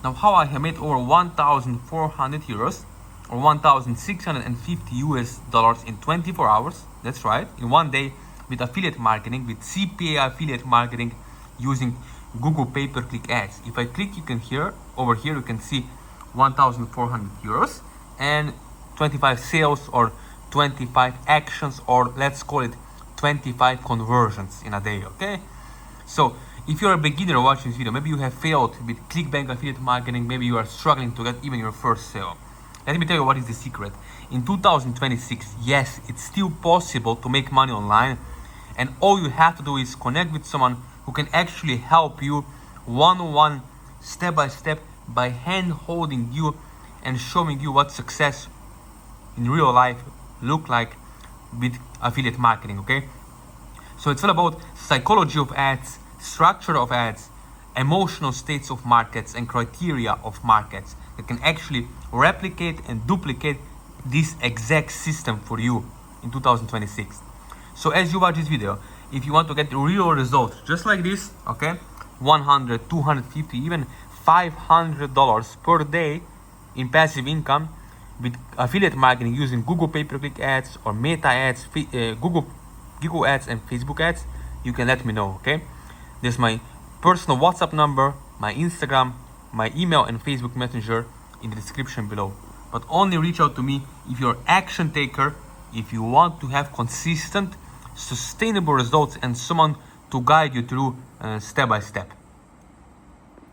Now, how I have made over 1,400 euros or 1,650 US dollars in 24 hours. That's right, in one day, with affiliate marketing, with CPA affiliate marketing, using Google pay-per-click ads. If I click, you can hear over here, you can see 1,400 euros and 25 sales or 25 actions, or let's call it 25 conversions in a day. Okay, so if you're a beginner watching this video, maybe you have failed with ClickBank affiliate marketing, maybe you are struggling to get even your first sale. Let me tell you what is the secret. In 2026, yes, it's still possible to make money online, and all you have to do is connect with someone who can actually help you one-on-one, step-by-step, by hand-holding you and showing you what success in real life look like with affiliate marketing. Okay, so it's all about psychology of ads, structure of ads, emotional states of markets, and criteria of markets that can actually replicate and duplicate this exact system for you in 2026. So as you watch this video, if you want to get real results just like this, okay, 100, 250, even $500 per day in passive income with affiliate marketing using Google pay-per-click ads or Meta ads, Google ads and Facebook ads, you can let me know. Okay, there's my personal WhatsApp number, my Instagram, my email and Facebook Messenger in the description below. But only reach out to me if you're an action taker, if you want to have consistent, sustainable results and someone to guide you through step by step.